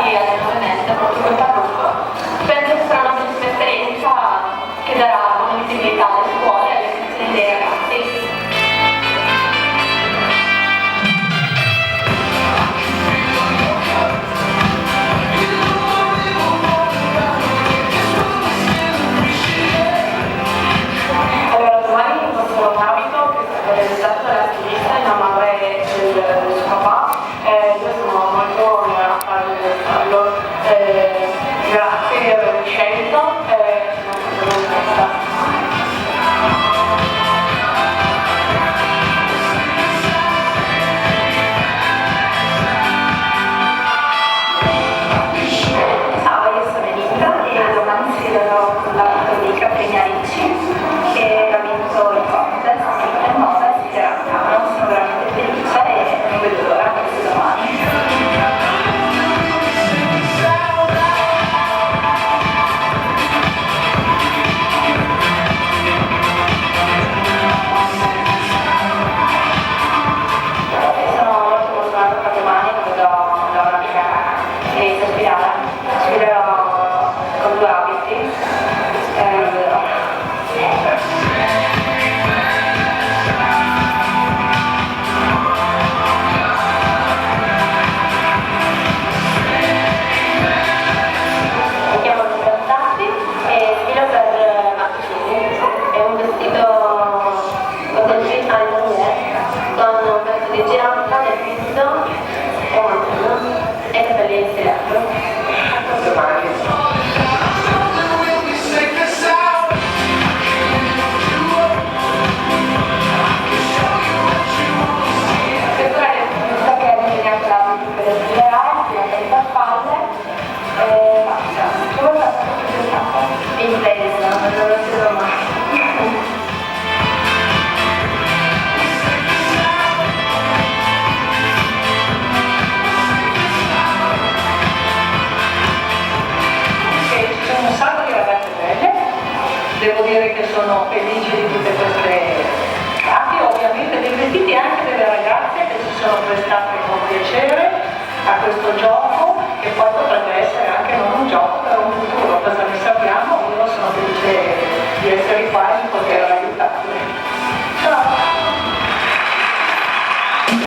qui alle 9:30 proprio quel parrucco. Penso che sarà una bellissima esperienza che darà una visibilità alle scuole e alle sezioni dei ragazzi. Allora, domani il nostro abito, che è stato realizzato dalla stilista in onore del suo papà, io sono molto onorata di farlo. Grazie di avermi scelto, sono contenta. Ciao, io sono Elisa e domani sfiderò con la amica Premia Ricci che ha vinto il contest e moda si sfiderà a Milano. Sono veramente felice e non vedo l'ora che sia domani. Sono molto emozionata per domani, vedo un'amica che si sfiderò con due abiti. Mi chiamo Luca Staffi e sfilo per Mattini. È un vestito con del jean al con un pezzo di giraffa nel viso e un mantello e capelli in stiletto. Devo dire che sono felice di tutte queste capi, ovviamente dei vestiti anche delle ragazze che si sono prestate con piacere a questo gioco che poi potrebbe